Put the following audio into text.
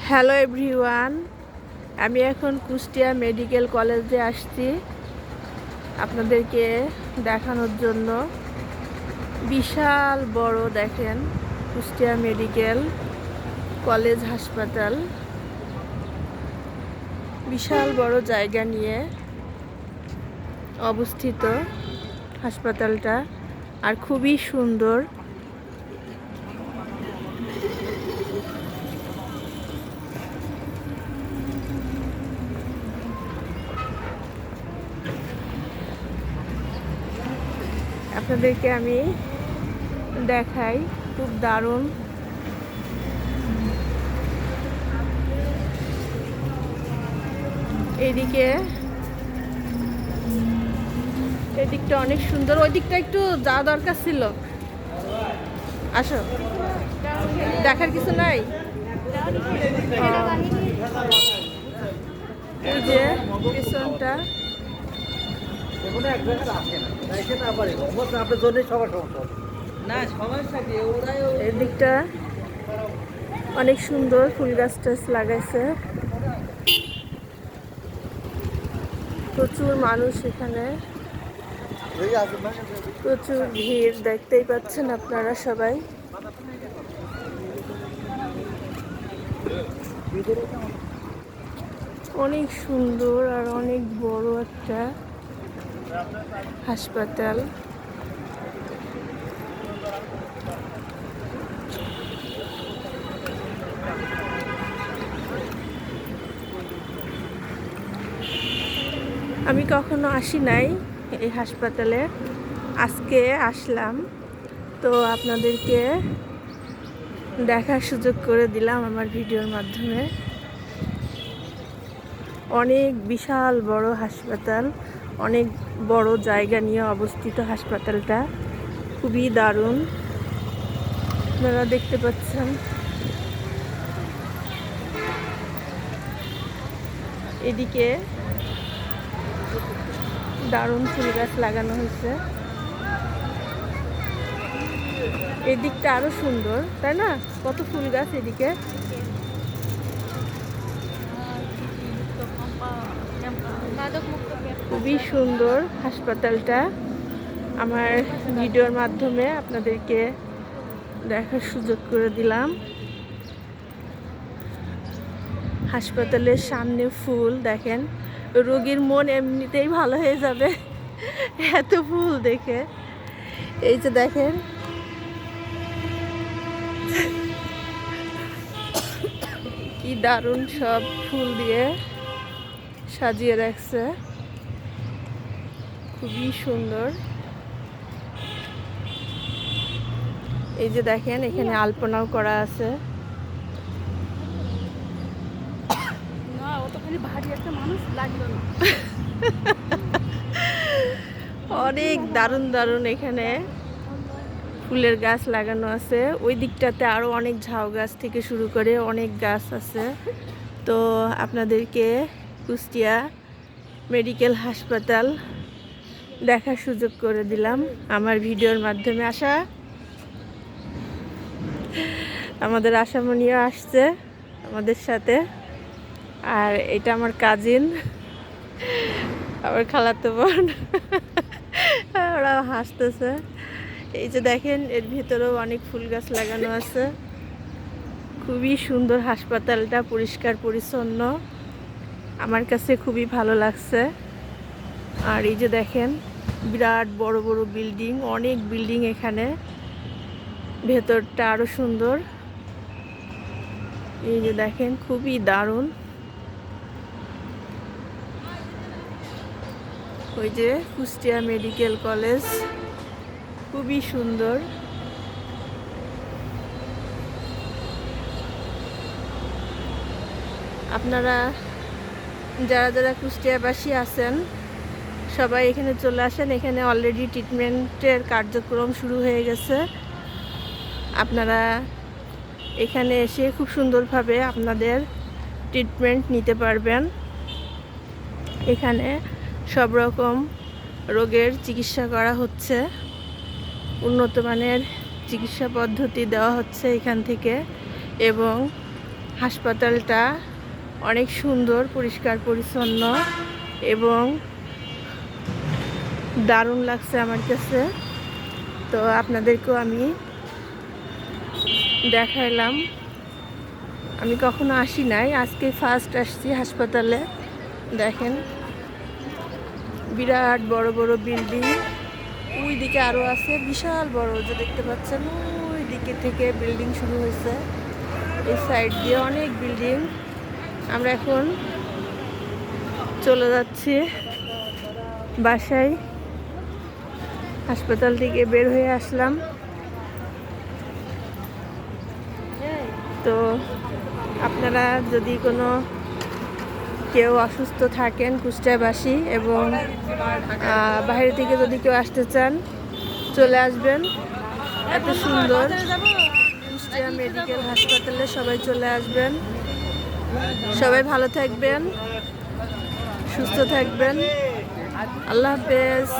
Hello everyone, আমি এখন Kushtia medical কলেজে আসছি আপনাদেরকে দেখানোর জন্য। বিশাল বড় দেখেন কুষ্টিয়া মেডিকেল কলেজ হাসপাতাল, বিশাল বড় জায়গা নিয়ে অবস্থিত হাসপাতালটা, আর খুবই সুন্দর। আপনাদেরকে আমি দেখাই, খুব দারুণ। এদিকটা অনেক সুন্দর, ওই দিকটা একটু যাওয়া দরকার ছিল। আসো, দেখার কিছু নাই। এই যে পেছনটা, এদিকটা অনেক সুন্দর, ফুল গাছ টাছ লাগাইছে, প্রচুর মানুষ এখানে, প্রচুর ভিড়, দেখতেই পাচ্ছেন আপনারা সবাই। অনেক সুন্দর আর অনেক বড় একটা হাসপাতাল। আমি কখনো আসি নাই এই হাসপাতালে, আজকে আসলাম, তো আপনাদেরকে দেখার সুযোগ করে দিলাম আমার ভিডিওর মাধ্যমে। অনেক বিশাল বড় হাসপাতাল, অনেক বড় জায়গা নিয়ে অবস্থিত হাসপাতালটা, খুবই দারুণ। আপনারা দেখতে পাচ্ছেন এদিকে দারুণ ফুল গাছ লাগানো হয়েছে, এদিকটা আরো সুন্দর, তাই না? কত ফুল গাছ এদিকে। খুবই সুন্দর হাসপাতালটা, আমার ভিডিওর মাধ্যমে আপনাদেরকে দেখার সুযোগ করে দিলাম। হাসপাতালের সামনে ফুল দেখেন, রোগীর মন এমনিতেই ভালো হয়ে যাবে এত ফুল দেখে। এই যে দেখেন, কি দারুণ সব ফুল দিয়ে সাজিয়ে রাখছে, খুবই সুন্দর। এই যে দেখেন, এখানে আলপনাও করা আছে। অনেক দারুণ দারুণ এখানে ফুলের গাছ লাগানো আছে, ওই দিকটাতে আরো অনেক ঝাউ গাছ থেকে শুরু করে অনেক গাছ আছে। তো আপনাদেরকে কুষ্টিয়া মেডিকেল হাসপাতাল দেখার সুযোগ করে দিলাম আমার ভিডিওর মাধ্যমে। আমাদের আশামণিও আসছে আমাদের সাথে, আর এটা আমার কাজিন, আমার খালাতো বোন, ওরা হাসতেছে। এই যে দেখেন, এর ভিতরেও অনেক ফুল গাছ লাগানো আছে, খুবই সুন্দর হাসপাতালটা, পরিষ্কার পরিচ্ছন্ন, আমার কাছে খুবই ভালো লাগছে। আর এই যে দেখেন, বিরাট বড় বড় বিল্ডিং, অনেক বিল্ডিং এখানে, ভেতরটা আরো সুন্দর। এই যে দেখেন, খুবই দারুণ। ওই যে কুষ্টিয়া মেডিকেল কলেজ, খুবই সুন্দর। আপনারা যারা যারা কুষ্টিয়াবাসী আছেন সবাই এখানে চলে আসেন, এখানে অলরেডি ট্রিটমেন্টের কার্যক্রম শুরু হয়ে গেছে। আপনারা এখানে এসে খুব সুন্দরভাবে আপনাদের ট্রিটমেন্ট নিতে পারবেন। এখানে সব রকম রোগের চিকিৎসা করা হচ্ছে, উন্নত মানের চিকিৎসা পদ্ধতি দেওয়া হচ্ছে এখান থেকে, এবং হাসপাতালটা অনেক সুন্দর, পরিষ্কার পরিচ্ছন্ন এবং দারুণ লাগছে আমার কাছে। তো আপনাদেরকেও আমি দেখাইলাম। আমি কখনো আসি নাই, আজকে ফার্স্ট আসছি হাসপাতালে। দেখেন বিরাট বড় বড় বিল্ডিং, ওই দিকে আরও আছে বিশাল বড়, যে দেখতে পাচ্ছেন ওই দিকে থেকে বিল্ডিং শুরু হয়েছে, এই সাইড দিয়ে অনেক বিল্ডিং। আমরা এখন চলে যাচ্ছি বাসায়। হাসপাতাল থেকে বের হয়ে আসলাম। তো আপনারা যদি কোনো কেউ অসুস্থ থাকেন কুষ্টিয়াবাসী এবং বাইরে থেকে যদি কেউ আসতে চান চলে আসবেন। এত সুন্দর কুষ্টিয়া মেডিকেল হাসপাতালে সবাই চলে আসবেন। সবাই ভালো থাকবেন, সুস্থ থাকবেন। আল্লাহ হাফেজ।